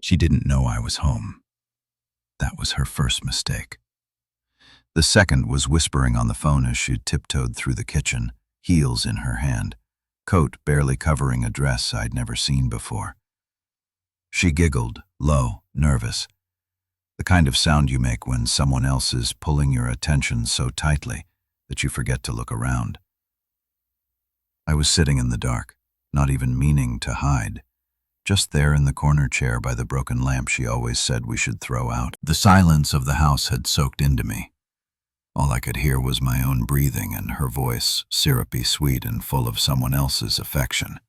She didn't know I was home. That was her first mistake. The second was whispering on the phone as she tiptoed through the kitchen, heels in her hand, coat barely covering a dress I'd never seen before. She giggled, low, nervous, the kind of sound you make when someone else is pulling your attention so tightly that you forget to look around. I was sitting in the dark, not even meaning to hide, just there in the corner chair by the broken lamp she always said we should throw out. The silence of the house had soaked into me. All I could hear was my own breathing and her voice, syrupy sweet and full of someone else's affection.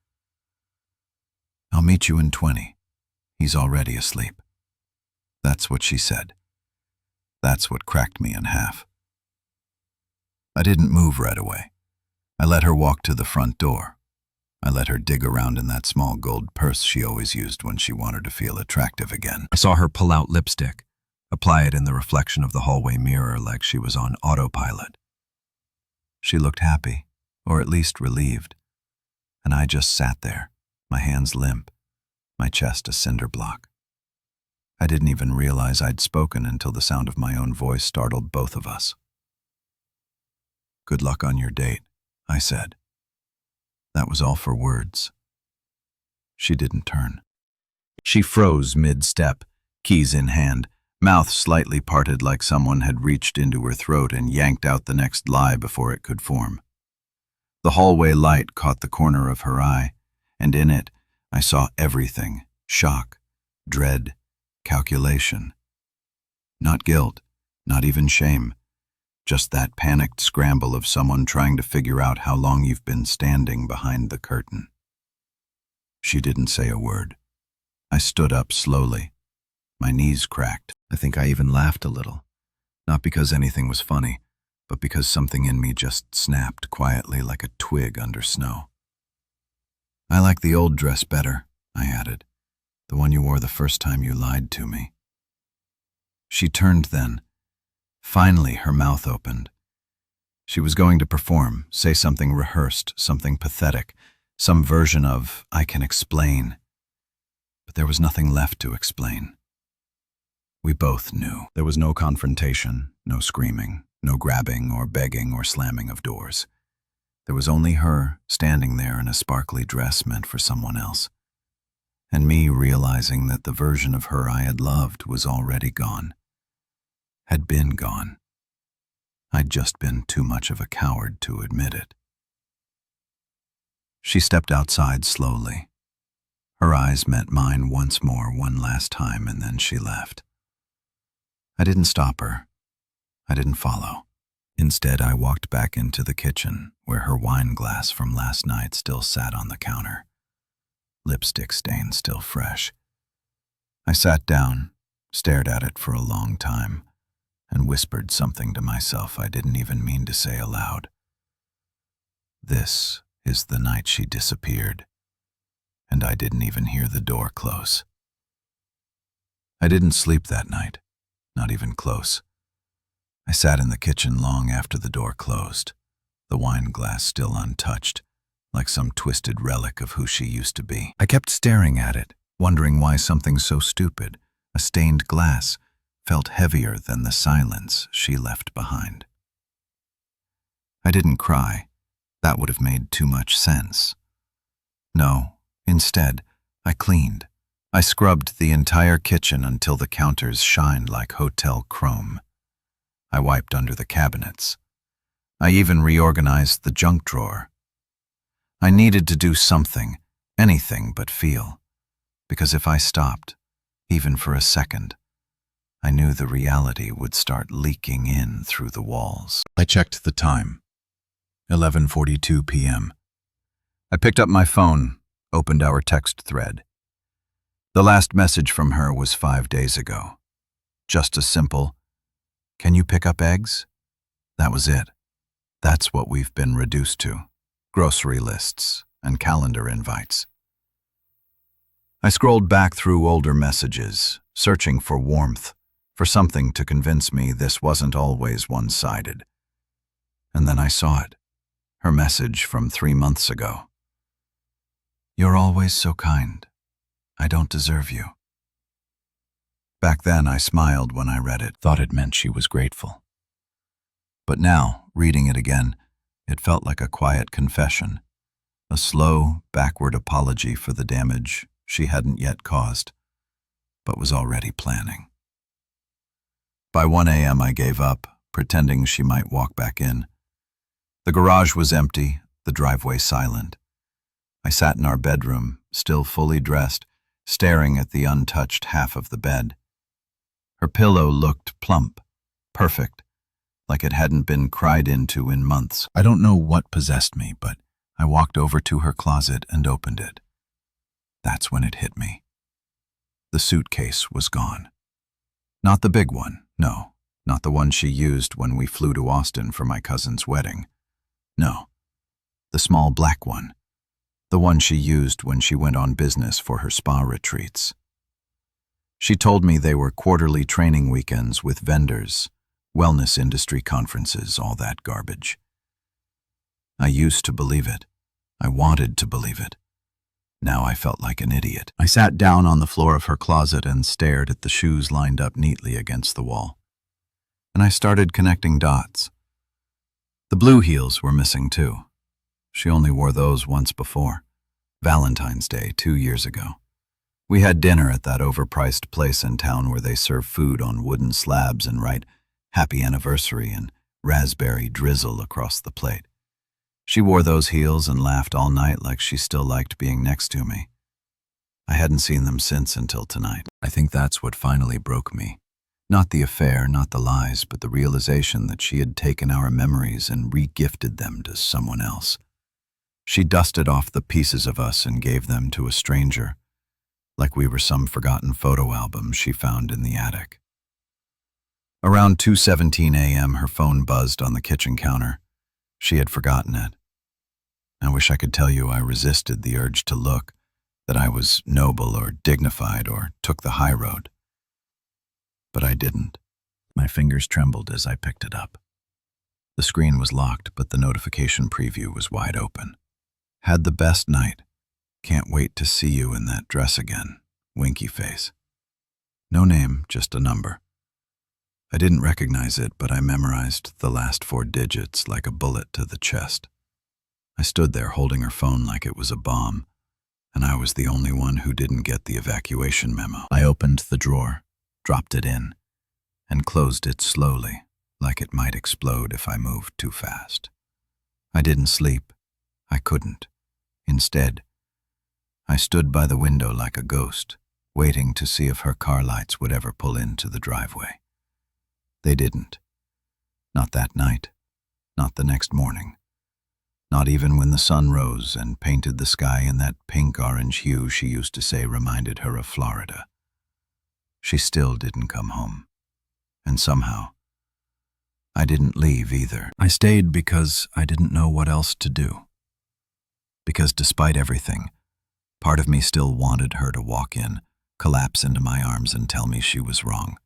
"I'll meet you in 20. He's already asleep." That's what she said. That's what cracked me in half. I didn't move right away. I let her walk to the front door. I let her dig around in that small gold purse she always used when she wanted to feel attractive again. I saw her pull out lipstick, apply it in the reflection of the hallway mirror like she was on autopilot. She looked happy, or at least relieved, and I just sat there, my hands limp, my chest a cinder block. I didn't even realize I'd spoken until the sound of my own voice startled both of us. "Good luck on your date," I said. That was all for words. She didn't turn. She froze mid-step, keys in hand, mouth slightly parted like someone had reached into her throat and yanked out the next lie before it could form. The hallway light caught the corner of her eye, and in it I saw everything: shock, dread, calculation. Not guilt, not even shame. Just that panicked scramble of someone trying to figure out how long you've been standing behind the curtain. She didn't say a word. I stood up slowly. My knees cracked. I think I even laughed a little. Not because anything was funny, but because something in me just snapped quietly like a twig under snow. "I like the old dress better," I added. "The one you wore the first time you lied to me." She turned then. Finally, her mouth opened. She was going to perform, say something rehearsed, something pathetic, some version of "I can explain." But there was nothing left to explain. We both knew. There was no confrontation, no screaming, no grabbing or begging or slamming of doors. There was only her standing there in a sparkly dress meant for someone else, and me realizing that the version of her I had loved was already gone. Had been gone. I'd just been too much of a coward to admit it. She stepped outside slowly. Her eyes met mine once more, one last time, and then she left. I didn't stop her. I didn't follow. Instead, I walked back into the kitchen, where her wine glass from last night still sat on the counter, lipstick stain still fresh. I sat down, stared at it for a long time, and whispered something to myself I didn't even mean to say aloud. This is the night she disappeared, and I didn't even hear the door close. I didn't sleep that night, not even close. I sat in the kitchen long after the door closed, the wine glass still untouched, like some twisted relic of who she used to be. I kept staring at it, wondering why something so stupid, a stained glass, felt heavier than the silence she left behind. I didn't cry. That would have made too much sense. No, instead, I cleaned. I scrubbed the entire kitchen until the counters shined like hotel chrome. I wiped under the cabinets. I even reorganized the junk drawer. I needed to do something, anything but feel, because if I stopped, even for a second, I knew the reality would start leaking in through the walls. I checked the time. 11:42 p.m. I picked up my phone, opened our text thread. The last message from her was 5 days ago. Just a simple, "Can you pick up eggs?" That was it. That's what we've been reduced to. Grocery lists and calendar invites. I scrolled back through older messages, searching for warmth, for something to convince me this wasn't always one-sided. And then I saw it, her message from 3 months ago. "You're always so kind. I don't deserve you." Back then, I smiled when I read it, thought it meant she was grateful. But now, reading it again, it felt like a quiet confession, a slow, backward apology for the damage she hadn't yet caused, but was already planning. By 1 a.m. I gave up, pretending she might walk back in. The garage was empty, the driveway silent. I sat in our bedroom, still fully dressed, staring at the untouched half of the bed. Her pillow looked plump, perfect, like it hadn't been cried into in months. I don't know what possessed me, but I walked over to her closet and opened it. That's when it hit me. The suitcase was gone. Not the big one, no, not the one she used when we flew to Austin for my cousin's wedding. No, the small black one, the one she used when she went on business for her spa retreats. She told me they were quarterly training weekends with vendors, wellness industry conferences, all that garbage. I used to believe it. I wanted to believe it. Now I felt like an idiot. I sat down on the floor of her closet and stared at the shoes lined up neatly against the wall. And I started connecting dots. The blue heels were missing too. She only wore those once before, Valentine's Day 2 years ago. We had dinner at that overpriced place in town where they serve food on wooden slabs and write "Happy Anniversary" and raspberry drizzle across the plate. She wore those heels and laughed all night like she still liked being next to me. I hadn't seen them since until tonight. I think that's what finally broke me. Not the affair, not the lies, but the realization that she had taken our memories and re-gifted them to someone else. She dusted off the pieces of us and gave them to a stranger, like we were some forgotten photo album she found in the attic. Around 2:17 a.m., her phone buzzed on the kitchen counter. She had forgotten it. I wish I could tell you I resisted the urge to look, that I was noble or dignified or took the high road. But I didn't. My fingers trembled as I picked it up. The screen was locked, but the notification preview was wide open. Had the best night. Can't wait to see you in that dress again. Winky face. No name, just a number. I didn't recognize it, but I memorized the last 4 digits like a bullet to the chest. I stood there holding her phone like it was a bomb, and I was the only one who didn't get the evacuation memo. I opened the drawer, dropped it in, and closed it slowly, like it might explode if I moved too fast. I didn't sleep. I couldn't. Instead, I stood by the window like a ghost, waiting to see if her car lights would ever pull into the driveway. They didn't. Not that night. Not the next morning. Not even when the sun rose and painted the sky in that pink-orange hue she used to say reminded her of Florida. She still didn't come home. And somehow, I didn't leave either. I stayed because I didn't know what else to do. Because despite everything, part of me still wanted her to walk in, collapse into my arms and tell me she was wrong.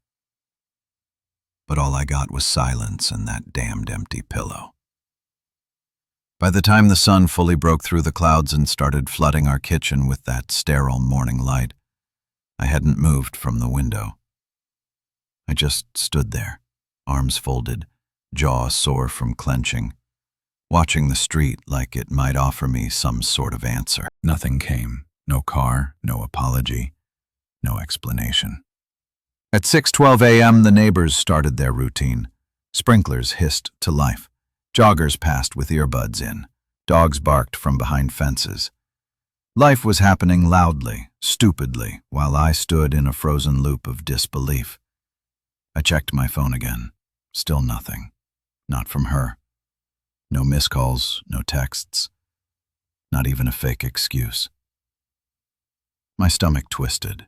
But all I got was silence and that damned empty pillow. By the time the sun fully broke through the clouds and started flooding our kitchen with that sterile morning light, I hadn't moved from the window. I just stood there, arms folded, jaw sore from clenching, watching the street like it might offer me some sort of answer. Nothing came. No car, no apology, no explanation. At 6:12 a.m., the neighbors started their routine. Sprinklers hissed to life. Joggers passed with earbuds in. Dogs barked from behind fences. Life was happening loudly, stupidly, while I stood in a frozen loop of disbelief. I checked my phone again. Still nothing. Not from her. No missed calls, no texts. Not even a fake excuse. My stomach twisted.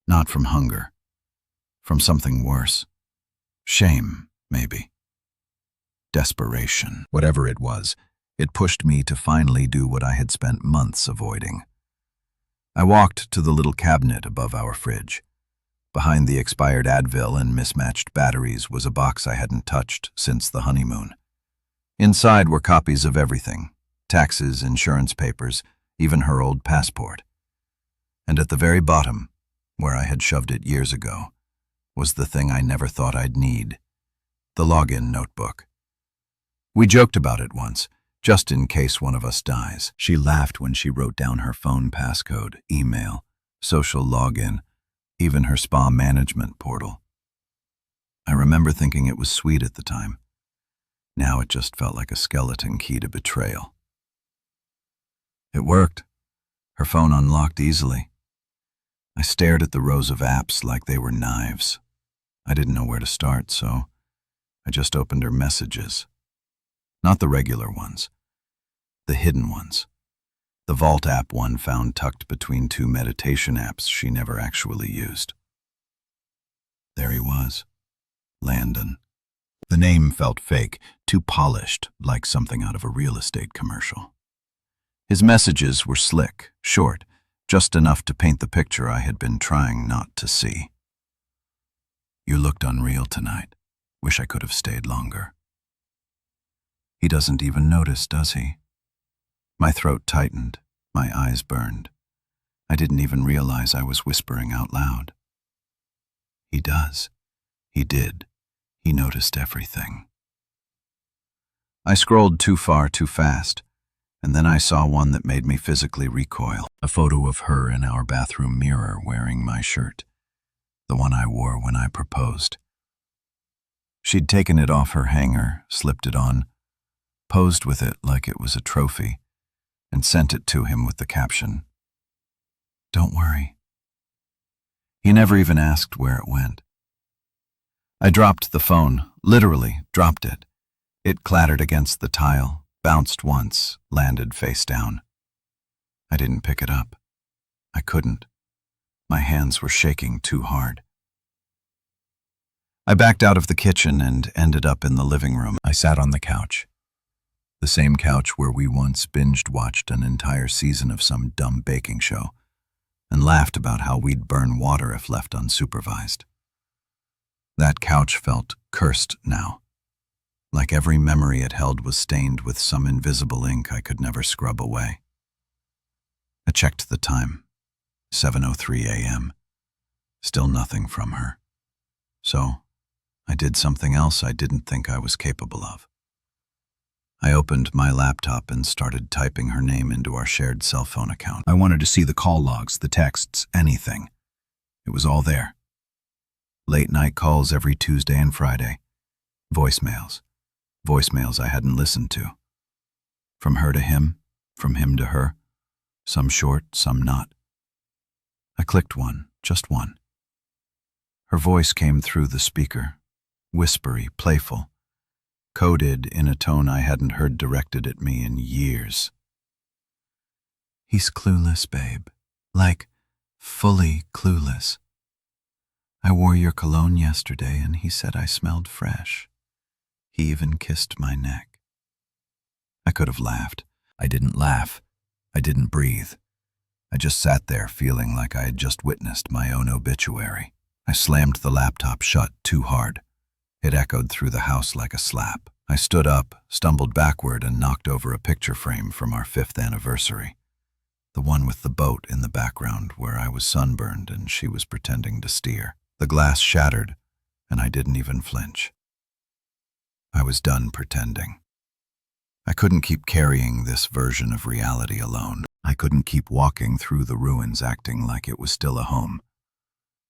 Not from hunger. From something worse. Shame, maybe. Desperation. Whatever it was, it pushed me to finally do what I had spent months avoiding. I walked to the little cabinet above our fridge. Behind the expired Advil and mismatched batteries was a box I hadn't touched since the honeymoon. Inside were copies of everything: taxes, insurance papers, even her old passport. And at the very bottom, where I had shoved it years ago, was the thing I never thought I'd need. The login notebook. We joked about it once, just in case one of us dies. She laughed when she wrote down her phone passcode, email, social login, even her spa management portal. I remember thinking it was sweet at the time. Now it just felt like a skeleton key to betrayal. It worked. Her phone unlocked easily. I stared at the rows of apps like they were knives. I didn't know where to start, so I just opened her messages. Not the regular ones, the hidden ones. The Vault app one found tucked between two meditation apps she never actually used. There he was, Landon. The name felt fake, too polished, like something out of a real estate commercial. His messages were slick, short, just enough to paint the picture I had been trying not to see. You looked unreal tonight. Wish I could have stayed longer. He doesn't even notice, does he? My throat tightened, my eyes burned. I didn't even realize I was whispering out loud. He does. He did. He noticed everything. I scrolled too far too fast, and then I saw one that made me physically recoil. A photo of her in our bathroom mirror wearing my shirt, the one I wore when I proposed. She'd taken it off her hanger, slipped it on, posed with it like it was a trophy, and sent it to him with the caption, "Don't worry." He never even asked where it went. I dropped the phone, literally dropped it. It clattered against the tile, bounced once, landed face down. I didn't pick it up. I couldn't. My hands were shaking too hard. I backed out of the kitchen and ended up in the living room. I sat on the couch. The same couch where we once binge-watched an entire season of some dumb baking show and laughed about how we'd burn water if left unsupervised. That couch felt cursed now, like every memory it held was stained with some invisible ink I could never scrub away. I checked the time, 7:03 a.m. Still nothing from her. So, I did something else I didn't think I was capable of. I opened my laptop and started typing her name into our shared cell phone account. I wanted to see the call logs, the texts, anything. It was all there. Late-night calls every Tuesday and Friday. Voicemails. Voicemails I hadn't listened to. From her to him, from him to her. Some short, some not. I clicked one, just one. Her voice came through the speaker, whispery, playful, coded in a tone I hadn't heard directed at me in years. "He's clueless, babe. Like, fully clueless. I wore your cologne yesterday and he said I smelled fresh. He even kissed my neck." I could have laughed. I didn't laugh. I didn't breathe. I just sat there feeling like I had just witnessed my own obituary. I slammed the laptop shut too hard. It echoed through the house like a slap. I stood up, stumbled backward, and knocked over a picture frame from our 5th anniversary. The one with the boat in the background where I was sunburned and she was pretending to steer. The glass shattered, and I didn't even flinch. I was done pretending. I couldn't keep carrying this version of reality alone. I couldn't keep walking through the ruins acting like it was still a home.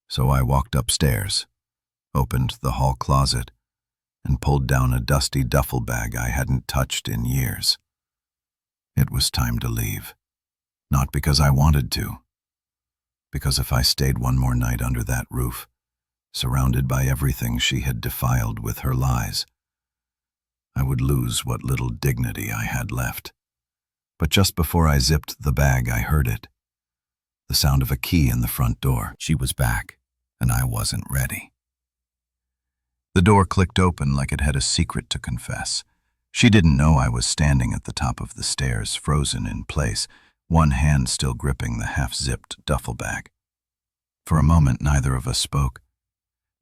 So I walked upstairs, opened the hall closet, and pulled down a dusty duffel bag I hadn't touched in years. It was time to leave. Not because I wanted to. Because if I stayed one more night under that roof, surrounded by everything she had defiled with her lies, I would lose what little dignity I had left. But just before I zipped the bag, I heard it. The sound of a key in the front door. She was back, and I wasn't ready. The door clicked open like it had a secret to confess. She didn't know I was standing at the top of the stairs, frozen in place, one hand still gripping the half-zipped duffel bag. For a moment, neither of us spoke.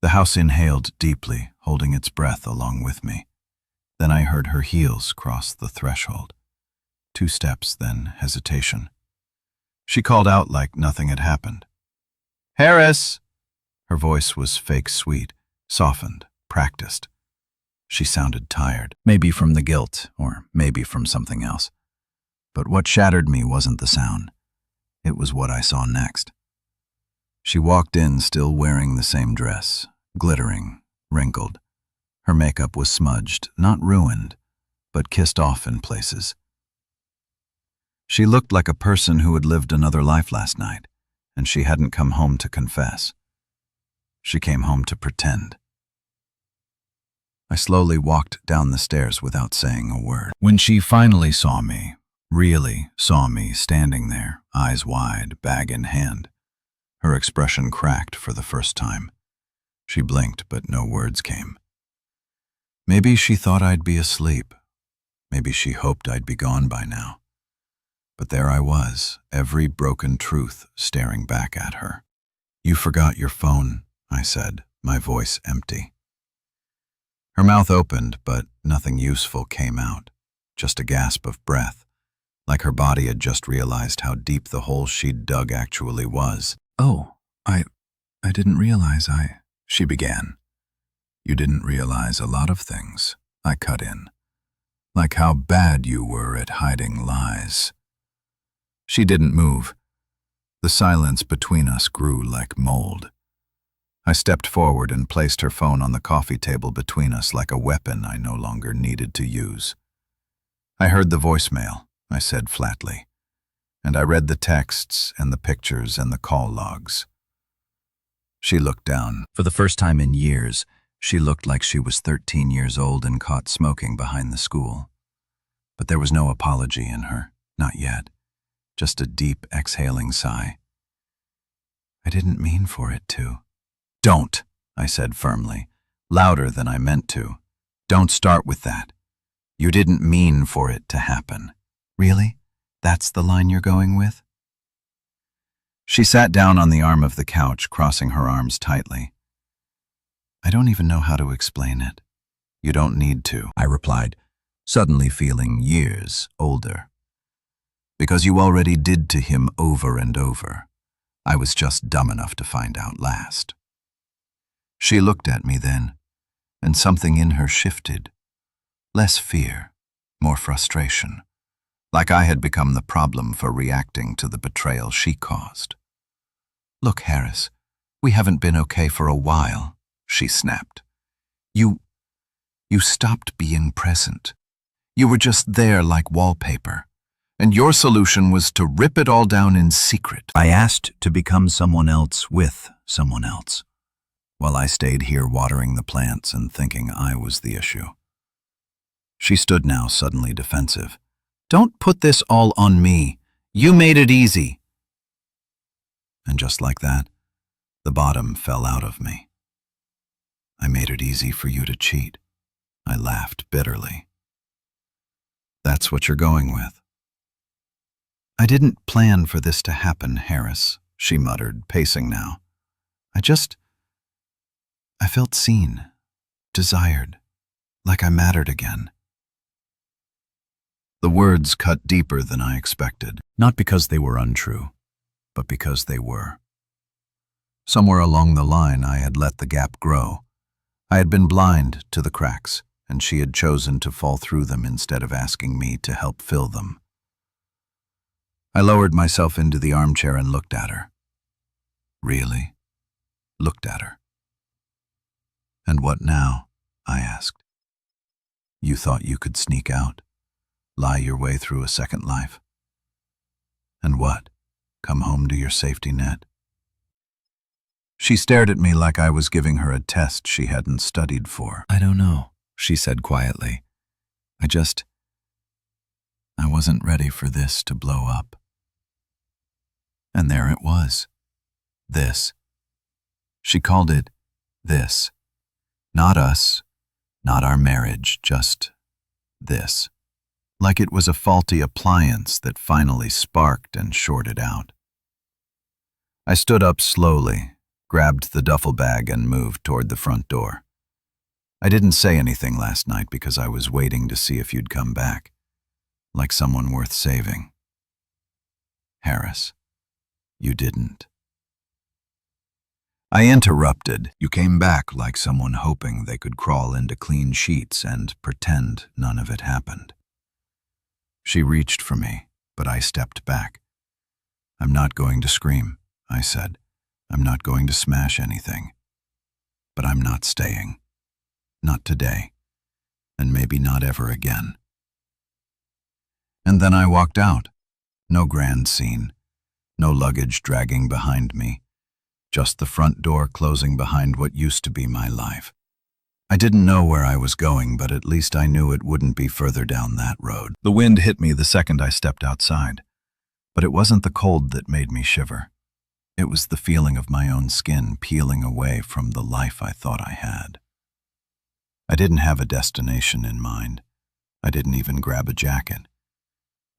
The house inhaled deeply, holding its breath along with me. Then I heard her heels cross the threshold. 2 steps, then hesitation. She called out like nothing had happened. "Harris!" Her voice was fake sweet, softened, practiced. She sounded tired, maybe from the guilt, or maybe from something else. But what shattered me wasn't the sound. It was what I saw next. She walked in still wearing the same dress, glittering, wrinkled. Her makeup was smudged, not ruined, but kissed off in places. She looked like a person who had lived another life last night, and she hadn't come home to confess. She came home to pretend. I slowly walked down the stairs without saying a word. When she finally saw me, really saw me standing there, eyes wide, bag in hand, her expression cracked for the first time. She blinked, but no words came. Maybe she thought I'd be asleep. Maybe she hoped I'd be gone by now. But there I was, every broken truth staring back at her. "You forgot your phone," I said, my voice empty. Her mouth opened, but nothing useful came out, just a gasp of breath, like her body had just realized how deep the hole she'd dug actually was. "Oh, I didn't realize she began. "You didn't realize a lot of things," I cut in, "like how bad you were at hiding lies." She didn't move. The silence between us grew like mold. I stepped forward and placed her phone on the coffee table between us like a weapon I no longer needed to use. "I heard the voicemail," I said flatly, "and I read the texts and the pictures and the call logs." She looked down. For the first time in years, she looked like she was 13 years old and caught smoking behind the school. But there was no apology in her, not yet, just a deep exhaling sigh. "I didn't mean for it to." "Don't," I said firmly, louder than I meant to. "Don't start with that. You didn't mean for it to happen." "Really? That's the line you're going with?" She sat down on the arm of the couch, crossing her arms tightly. "I don't even know how to explain it." "You don't need to," I replied, suddenly feeling years older. "Because you already did to him over and over. I was just dumb enough to find out last." She looked at me then, and something in her shifted. Less fear, more frustration, like I had become the problem for reacting to the betrayal she caused. "Look, Harris, we haven't been okay for a while," she snapped. You stopped being present. You were just there like wallpaper, and your solution was to rip it all down in secret. I asked to become someone else with someone else, while I stayed here watering the plants and thinking I was the issue. She stood now, suddenly defensive. "Don't put this all on me. You made it easy." And just like that, the bottom fell out of me. "I made it easy for you to cheat." I laughed bitterly. "That's what you're going with." "I didn't plan for this to happen, Harris," she muttered, pacing now. I felt seen, desired, like I mattered again." The words cut deeper than I expected, not because they were untrue, but because they were. Somewhere along the line, I had let the gap grow. I had been blind to the cracks, and she had chosen to fall through them instead of asking me to help fill them. I lowered myself into the armchair and looked at her. Really? Looked at her. "And what now?" I asked. "You thought you could sneak out? Lie your way through a second life? And what? Come home to your safety net?" She stared at me like I was giving her a test she hadn't studied for. "I don't know," she said quietly. I wasn't ready for this to blow up." And there it was. This. She called it this. Not us, not our marriage, just this. Like it was a faulty appliance that finally sparked and shorted out. I stood up slowly, grabbed the duffel bag and moved toward the front door. I didn't say anything last night because I was waiting to see if you'd come back, like someone worth saving. Harris, you didn't. I interrupted. You came back like someone hoping they could crawl into clean sheets and pretend none of it happened. She reached for me, but I stepped back. I'm not going to scream, I said. I'm not going to smash anything. But I'm not staying. Not today. And maybe not ever again. And then I walked out. No grand scene. No luggage dragging behind me. Just the front door closing behind what used to be my life. I didn't know where I was going, but at least I knew it wouldn't be further down that road. The wind hit me the second I stepped outside. But it wasn't the cold that made me shiver. It was the feeling of my own skin peeling away from the life I thought I had. I didn't have a destination in mind. I didn't even grab a jacket.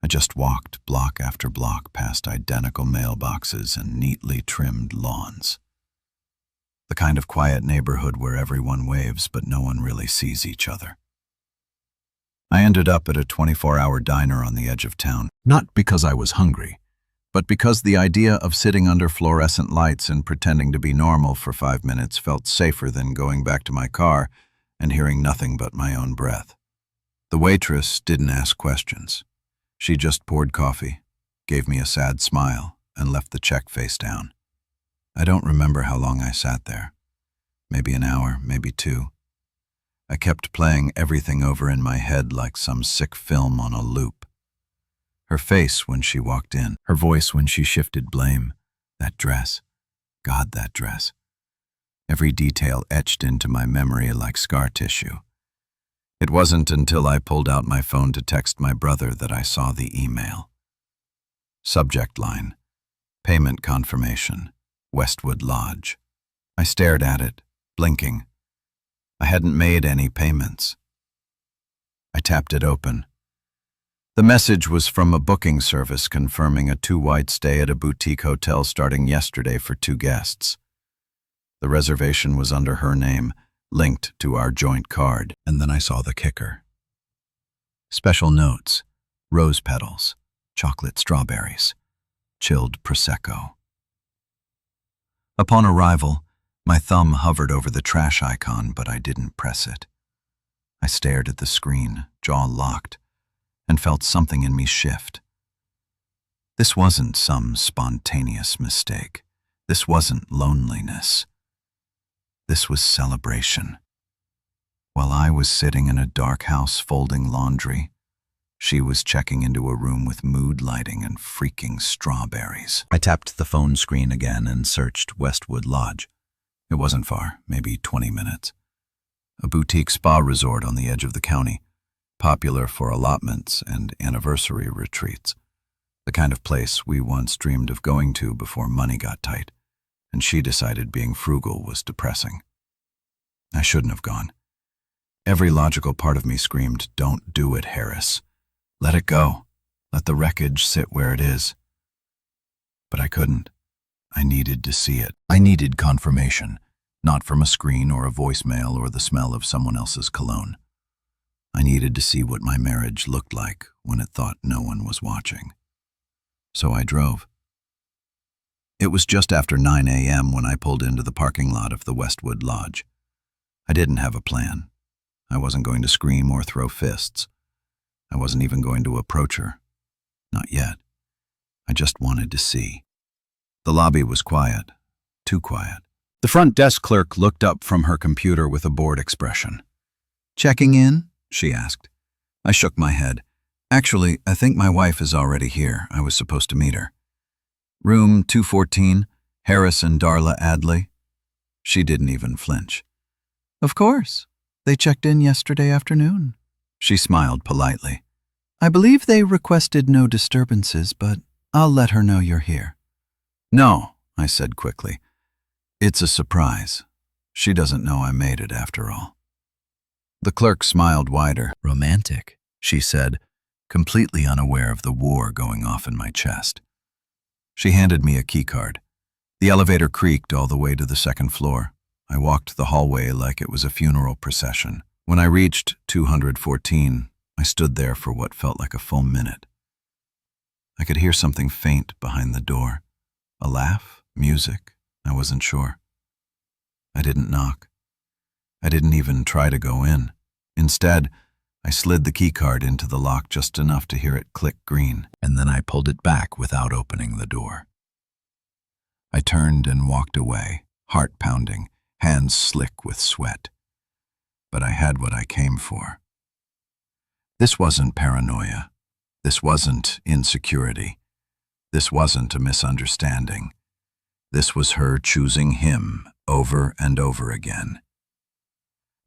I just walked block after block past identical mailboxes and neatly trimmed lawns. The kind of quiet neighborhood where everyone waves but no one really sees each other. I ended up at a 24-hour diner on the edge of town, not because I was hungry, but because the idea of sitting under fluorescent lights and pretending to be normal for 5 minutes felt safer than going back to my car and hearing nothing but my own breath. The waitress didn't ask questions. She just poured coffee, gave me a sad smile, and left the check face down. I don't remember how long I sat there. Maybe an hour, maybe 2. I kept playing everything over in my head like some sick film on a loop. Her face when she walked in, her voice when she shifted blame, that dress, God, that dress. Every detail etched into my memory like scar tissue. It wasn't until I pulled out my phone to text my brother that I saw the email. Subject line, payment confirmation, Westwood Lodge. I stared at it, blinking. I hadn't made any payments. I tapped it open. The message was from a booking service confirming a 2-night stay at a boutique hotel starting yesterday for 2 guests. The reservation was under her name, linked to our joint card, and then I saw the kicker. Special notes, rose petals, chocolate strawberries, chilled Prosecco. Upon arrival, my thumb hovered over the trash icon, but I didn't press it. I stared at the screen, jaw locked, and felt something in me shift. This wasn't some spontaneous mistake. This wasn't loneliness. This was celebration. While I was sitting in a dark house folding laundry, she was checking into a room with mood lighting and freaking strawberries. I tapped the phone screen again and searched Westwood Lodge. It wasn't far, maybe 20 minutes. A boutique spa resort on the edge of the county, popular for allotments and anniversary retreats. The kind of place we once dreamed of going to before money got tight, and she decided being frugal was depressing. I shouldn't have gone. Every logical part of me screamed, "Don't do it, Harris. Let it go. Let the wreckage sit where it is." But I couldn't. I needed to see it. I needed confirmation, not from a screen or a voicemail or the smell of someone else's cologne. I needed to see what my marriage looked like when it thought no one was watching. So I drove. It was just after 9 a.m. when I pulled into the parking lot of the Westwood Lodge. I didn't have a plan. I wasn't going to scream or throw fists. I wasn't even going to approach her. Not yet. I just wanted to see. The lobby was quiet. Too quiet. The front desk clerk looked up from her computer with a bored expression. "Checking in?" she asked. I shook my head. "Actually, I think my wife is already here. I was supposed to meet her." "Room 214, Harris and Darla Adley." She didn't even flinch. "Of course. They checked in yesterday afternoon." She smiled politely. "I believe they requested no disturbances, but I'll let her know you're here." "No," I said quickly. "It's a surprise. She doesn't know I made it after all." The clerk smiled wider. "Romantic," she said, completely unaware of the war going off in my chest. She handed me a keycard. The elevator creaked all the way to the second floor. I walked the hallway like it was a funeral procession. When I reached 214, I stood there for what felt like a full minute. I could hear something faint behind the door. A laugh? Music? I wasn't sure. I didn't knock. I didn't even try to go in. Instead, I slid the keycard into the lock just enough to hear it click green, and then I pulled it back without opening the door. I turned and walked away, heart pounding, hands slick with sweat. But I had what I came for. This wasn't paranoia. This wasn't insecurity. This wasn't a misunderstanding. This was her choosing him over and over again.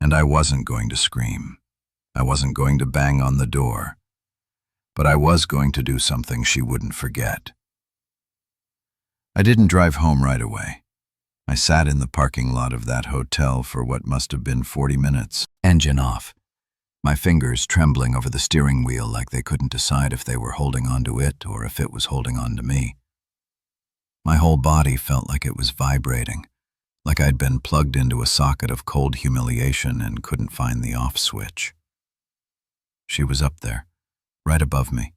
And I wasn't going to scream. I wasn't going to bang on the door. But I was going to do something she wouldn't forget. I didn't drive home right away. I sat in the parking lot of that hotel for what must have been 40 minutes, engine off, my fingers trembling over the steering wheel like they couldn't decide if they were holding onto it or if it was holding on to me. My whole body felt like it was vibrating, like I'd been plugged into a socket of cold humiliation and couldn't find the off switch. She was up there, right above me,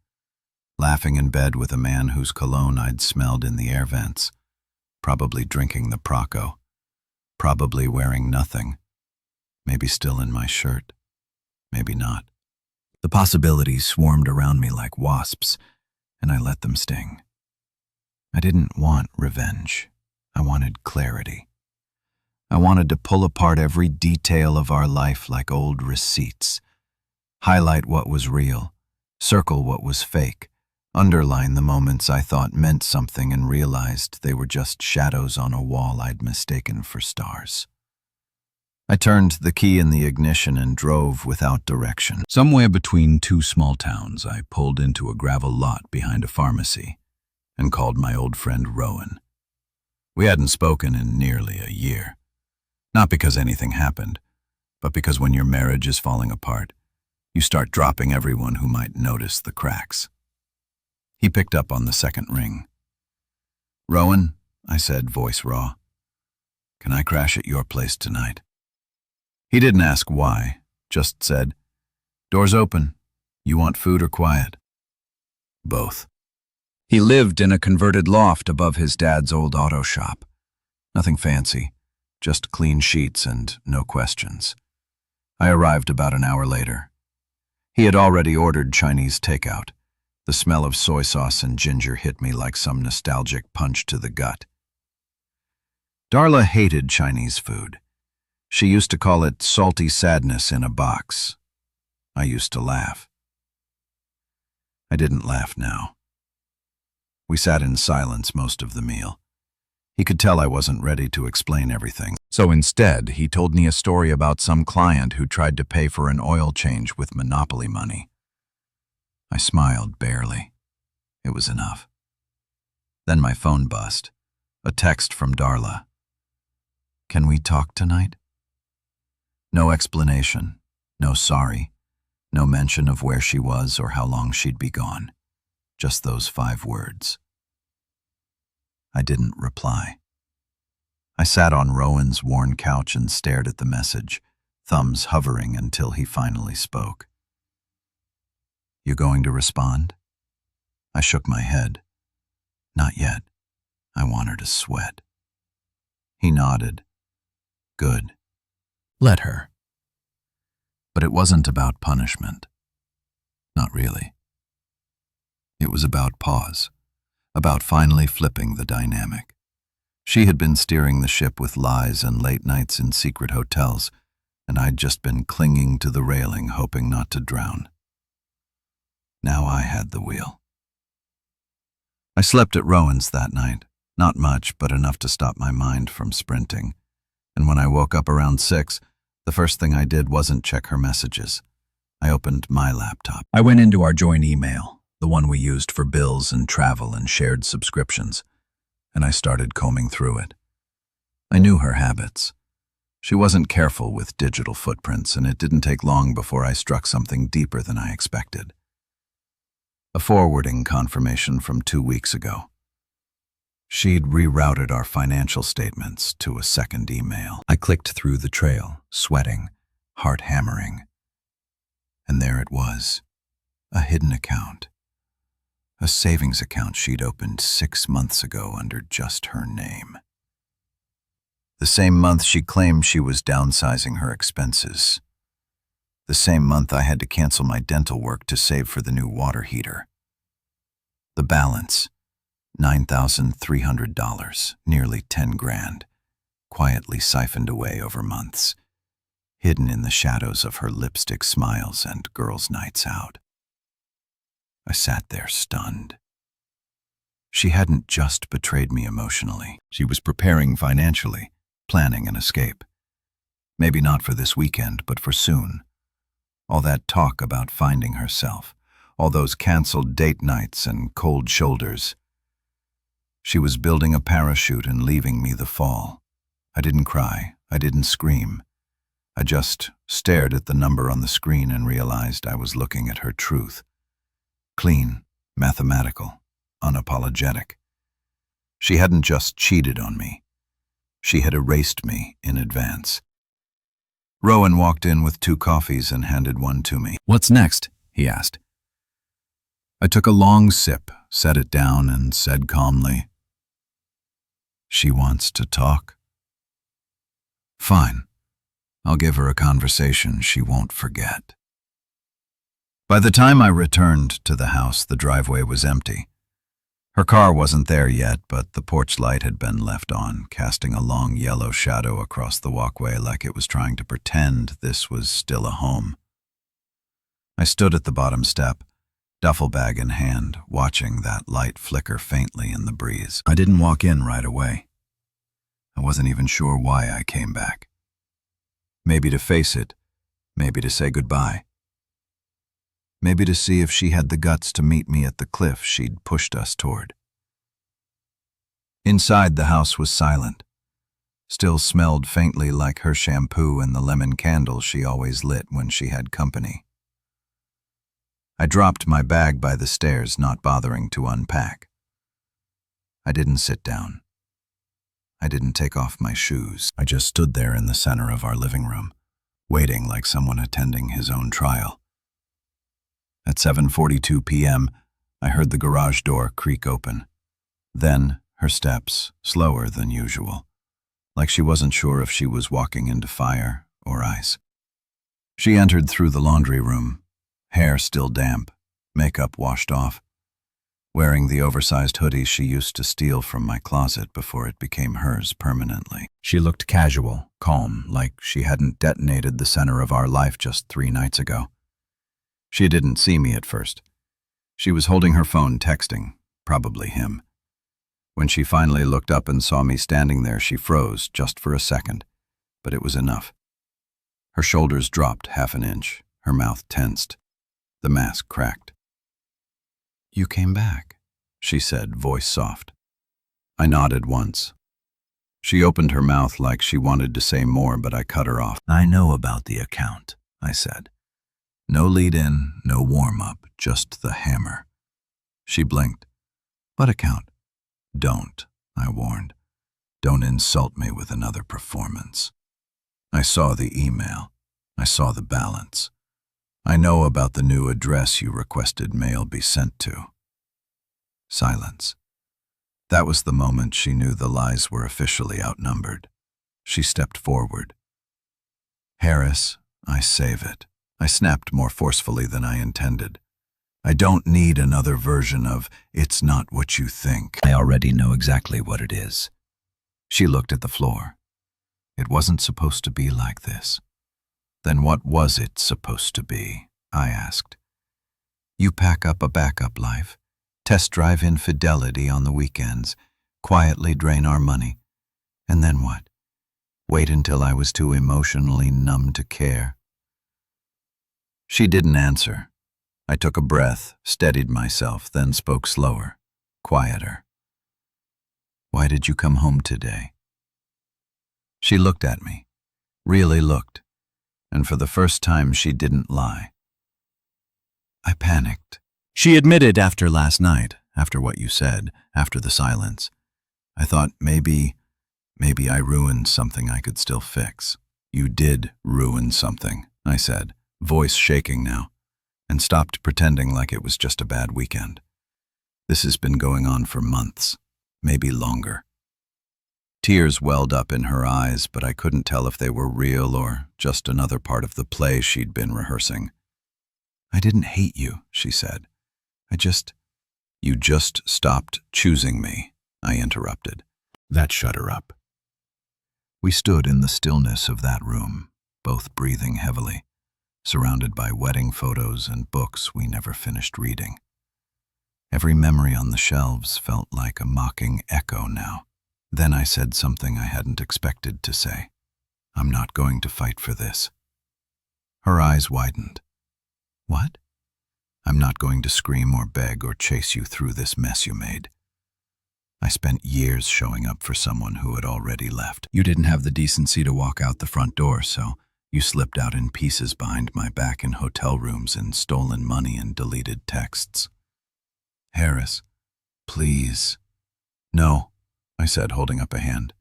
laughing in bed with a man whose cologne I'd smelled in the air vents, probably drinking the Proco, probably wearing nothing, maybe still in my shirt, maybe not. The possibilities swarmed around me like wasps, and I let them sting. I didn't want revenge. I wanted clarity. I wanted to pull apart every detail of our life like old receipts, highlight what was real, circle what was fake, underline the moments I thought meant something and realized they were just shadows on a wall I'd mistaken for stars. I turned the key in the ignition and drove without direction. Somewhere between two small towns, I pulled into a gravel lot behind a pharmacy and called my old friend Rowan. We hadn't spoken in nearly a year. Not because anything happened, but because when your marriage is falling apart, you start dropping everyone who might notice the cracks. He picked up on the second ring. "Rowan," I said, voice raw, "can I crash at your place tonight?" He didn't ask why, just said, "Door's open. You want food or quiet?" Both. He lived in a converted loft above his dad's old auto shop. Nothing fancy, just clean sheets and no questions. I arrived about an hour later. He had already ordered Chinese takeout. The smell of soy sauce and ginger hit me like some nostalgic punch to the gut. Darla hated Chinese food. She used to call it salty sadness in a box. I used to laugh. I didn't laugh now. We sat in silence most of the meal. He could tell I wasn't ready to explain everything. So instead, he told me a story about some client who tried to pay for an oil change with Monopoly money. I smiled barely. It was enough. Then my phone buzzed. A text from Darla. "Can we talk tonight?" No explanation, no sorry, no mention of where she was or how long she'd be gone. Just those 5 words. I didn't reply. I sat on Rowan's worn couch and stared at the message, thumbs hovering until he finally spoke. "You going to respond?" I shook my head. "Not yet. I want her to sweat." He nodded. "Good. Let her." But it wasn't about punishment. Not really. It was about pause, about finally flipping the dynamic. She had been steering the ship with lies and late nights in secret hotels, and I'd just been clinging to the railing, hoping not to drown. Now I had the wheel. I slept at Rowan's that night, not much, but enough to stop my mind from sprinting. And when I woke up around 6, the first thing I did wasn't check her messages. I opened my laptop. I went into our joint email, the one we used for bills and travel and shared subscriptions, and I started combing through it. I knew her habits. She wasn't careful with digital footprints, and it didn't take long before I struck something deeper than I expected. A forwarding confirmation from 2 weeks ago. She'd rerouted our financial statements to a second email. I clicked through the trail, sweating, heart hammering. And there it was, a hidden account. A savings account she'd opened 6 months ago under just her name. The same month she claimed she was downsizing her expenses. The same month I had to cancel my dental work to save for the new water heater. The balance, $9,300, nearly 10 grand, quietly siphoned away over months, hidden in the shadows of her lipstick smiles and girls' nights out. I sat there stunned. She hadn't just betrayed me emotionally. She was preparing financially, planning an escape. Maybe not for this weekend, but for soon. All that talk about finding herself, all those canceled date nights and cold shoulders. She was building a parachute and leaving me the fall. I didn't cry. I didn't scream. I just stared at the number on the screen and realized I was looking at her truth. Clean, mathematical, unapologetic. She hadn't just cheated on me. She had erased me in advance. Rowan walked in with 2 coffees and handed one to me. "What's next?" he asked. I took a long sip, set it down, and said calmly, "She wants to talk." "Fine. I'll give her a conversation she won't forget." By the time I returned to the house, the driveway was empty. Her car wasn't there yet, but the porch light had been left on, casting a long yellow shadow across the walkway like it was trying to pretend this was still a home. I stood at the bottom step, duffel bag in hand, watching that light flicker faintly in the breeze. I didn't walk in right away. I wasn't even sure why I came back. Maybe to face it, maybe to say goodbye. Maybe to see if she had the guts to meet me at the cliff she'd pushed us toward. Inside, the house was silent. Still smelled faintly like her shampoo and the lemon candle she always lit when she had company. I dropped my bag by the stairs, not bothering to unpack. I didn't sit down. I didn't take off my shoes. I just stood there in the center of our living room, waiting like someone attending his own trial. At 7:42 p.m., I heard the garage door creak open. Then, her steps, slower than usual, like she wasn't sure if she was walking into fire or ice. She entered through the laundry room, hair still damp, makeup washed off, wearing the oversized hoodie she used to steal from my closet before it became hers permanently. She looked casual, calm, like she hadn't detonated the center of our life just 3 nights ago. She didn't see me at first. She was holding her phone, texting, probably him. When she finally looked up and saw me standing there, she froze just for a second, but it was enough. Her shoulders dropped half an inch, her mouth tensed. The mask cracked. "You came back," she said, voice soft. I nodded once. She opened her mouth like she wanted to say more, but I cut her off. "I know about the account," I said. No lead-in, no warm-up, just the hammer. She blinked. "What account?" "Don't," I warned. "Don't insult me with another performance." I saw the email. I saw the balance. I know about the new address you requested mail be sent to. Silence. That was the moment she knew the lies were officially outnumbered. She stepped forward. "Harris, I save it." I snapped more forcefully than I intended. "I don't need another version of 'it's not what you think.' I already know exactly what it is." She looked at the floor. "It wasn't supposed to be like this." "Then what was it supposed to be?" I asked. "You pack up a backup life, test drive infidelity on the weekends, quietly drain our money. And then what? Wait until I was too emotionally numb to care." She didn't answer. I took a breath, steadied myself, then spoke slower, quieter. "Why did you come home today?" She looked at me, really looked, and for the first time she didn't lie. "I panicked." She admitted after last night, after what you said, after the silence. "I thought maybe I ruined something I could still fix." "You did ruin something," I said, voice shaking now, and stopped pretending like it was just a bad weekend. "This has been going on for months, maybe longer." Tears welled up in her eyes, but I couldn't tell if they were real or just another part of the play she'd been rehearsing. "I didn't hate you," she said. You just stopped choosing me," I interrupted. That shut her up. We stood in the stillness of that room, both breathing heavily, surrounded by wedding photos and books we never finished reading. Every memory on the shelves felt like a mocking echo now. Then I said something I hadn't expected to say. "I'm not going to fight for this." Her eyes widened. "What?" "I'm not going to scream or beg or chase you through this mess you made. I spent years showing up for someone who had already left. You didn't have the decency to walk out the front door, so you slipped out in pieces behind my back in hotel rooms and stolen money and deleted texts." "Harris, please." "No," I said, holding up a hand.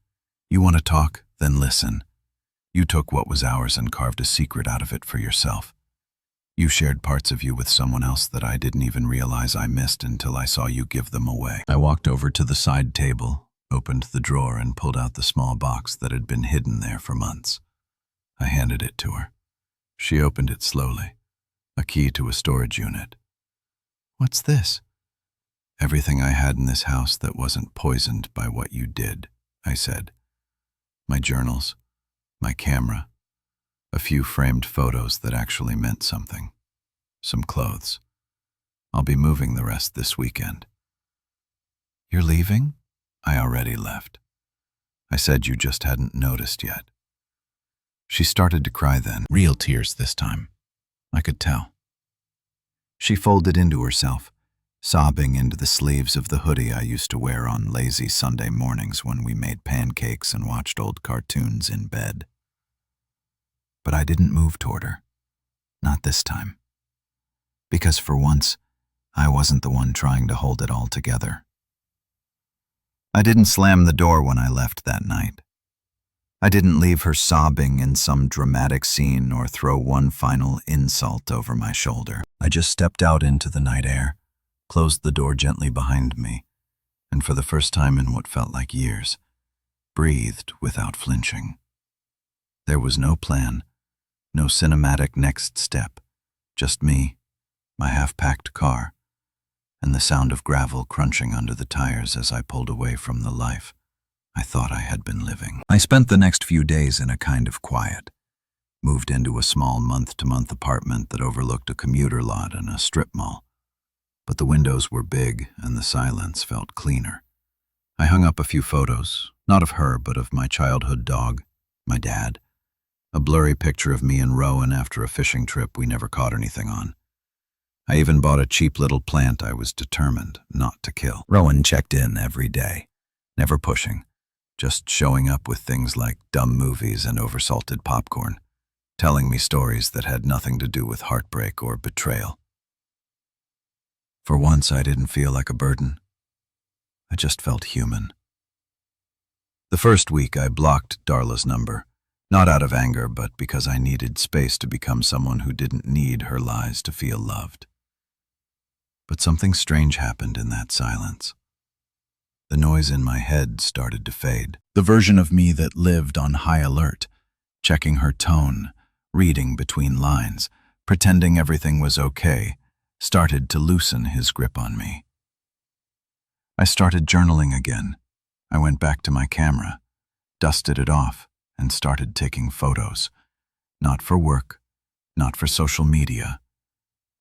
"You want to talk? Then listen. You took what was ours and carved a secret out of it for yourself. You shared parts of you with someone else that I didn't even realize I missed until I saw you give them away." I walked over to the side table, opened the drawer, and pulled out the small box that had been hidden there for months. I handed it to her. She opened it slowly. A key to a storage unit. "What's this?" "Everything I had in this house that wasn't poisoned by what you did," I said. "My journals, my camera, a few framed photos that actually meant something, some clothes. I'll be moving the rest this weekend." "You're leaving?" "I already left. I said you just hadn't noticed yet." She started to cry then, real tears this time. I could tell. She folded into herself, sobbing into the sleeves of the hoodie I used to wear on lazy Sunday mornings when we made pancakes and watched old cartoons in bed. But I didn't move toward her. Not this time. Because for once, I wasn't the one trying to hold it all together. I didn't slam the door when I left that night. I didn't leave her sobbing in some dramatic scene or throw one final insult over my shoulder. I just stepped out into the night air, closed the door gently behind me, and for the first time in what felt like years, breathed without flinching. There was no plan, no cinematic next step, just me, my half-packed car, and the sound of gravel crunching under the tires as I pulled away from the life I thought I had been living. I spent the next few days in a kind of quiet, moved into a small month-to-month apartment that overlooked a commuter lot and a strip mall. But the windows were big and the silence felt cleaner. I hung up a few photos, not of her, but of my childhood dog, my dad, a blurry picture of me and Rowan after a fishing trip we never caught anything on. I even bought a cheap little plant I was determined not to kill. Rowan checked in every day, never pushing, just showing up with things like dumb movies and oversalted popcorn, telling me stories that had nothing to do with heartbreak or betrayal. For once, I didn't feel like a burden. I just felt human. The first week, I blocked Darla's number, not out of anger, but because I needed space to become someone who didn't need her lies to feel loved. But something strange happened in that silence. The noise in my head started to fade. The version of me that lived on high alert, checking her tone, reading between lines, pretending everything was okay, started to loosen his grip on me. I started journaling again. I went back to my camera, dusted it off, and started taking photos. Not for work, not for social media,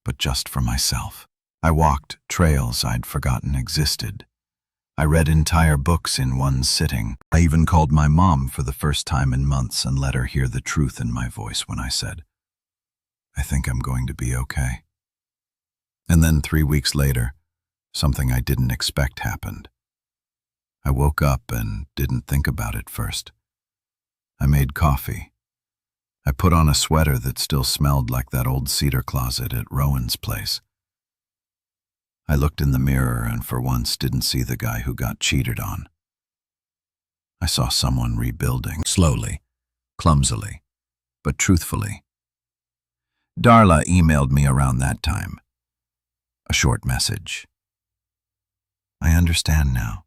but just for myself. I walked trails I'd forgotten existed. I read entire books in one sitting. I even called my mom for the first time in months and let her hear the truth in my voice when I said, "I think I'm going to be okay." And then 3 weeks later, something I didn't expect happened. I woke up and didn't think about it first. I made coffee. I put on a sweater that still smelled like that old cedar closet at Rowan's place. I looked in the mirror and for once didn't see the guy who got cheated on. I saw someone rebuilding, slowly, clumsily, but truthfully. Darla emailed me around that time. A short message. "I understand now.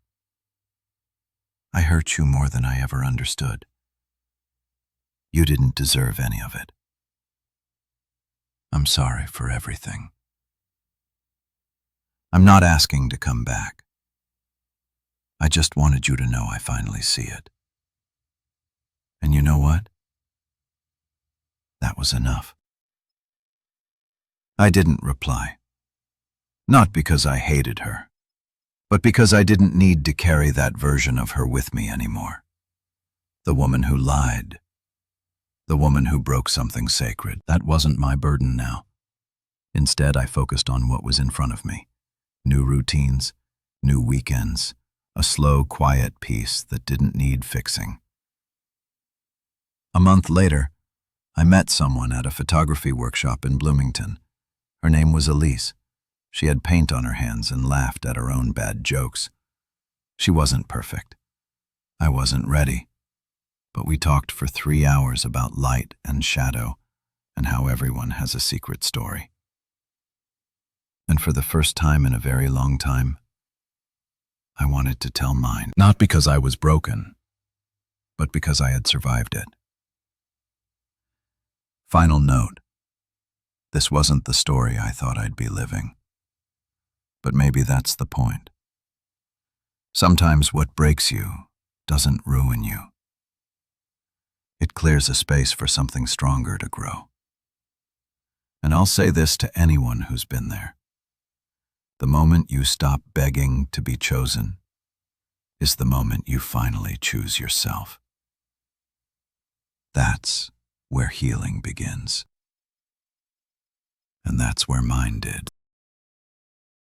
I hurt you more than I ever understood. You didn't deserve any of it. I'm sorry for everything. I'm not asking to come back. I just wanted you to know I finally see it. And you know what? That was enough. I didn't reply. Not because I hated her, but because I didn't need to carry that version of her with me anymore. The woman who lied. The woman who broke something sacred. That wasn't my burden now. Instead, I focused on what was in front of me. New routines, new weekends, a slow, quiet peace that didn't need fixing. A month later, I met someone at a photography workshop in Bloomington. Her name was Elise. She had paint on her hands and laughed at her own bad jokes. She wasn't perfect. I wasn't ready. But we talked for 3 hours about light and shadow and how everyone has a secret story. And for the first time in a very long time, I wanted to tell mine, not because I was broken, but because I had survived it. Final note. This wasn't the story I thought I'd be living. But maybe that's the point. Sometimes what breaks you doesn't ruin you. It clears a space for something stronger to grow. And I'll say this to anyone who's been there. The moment you stop begging to be chosen is the moment you finally choose yourself. That's where healing begins. And that's where mine did.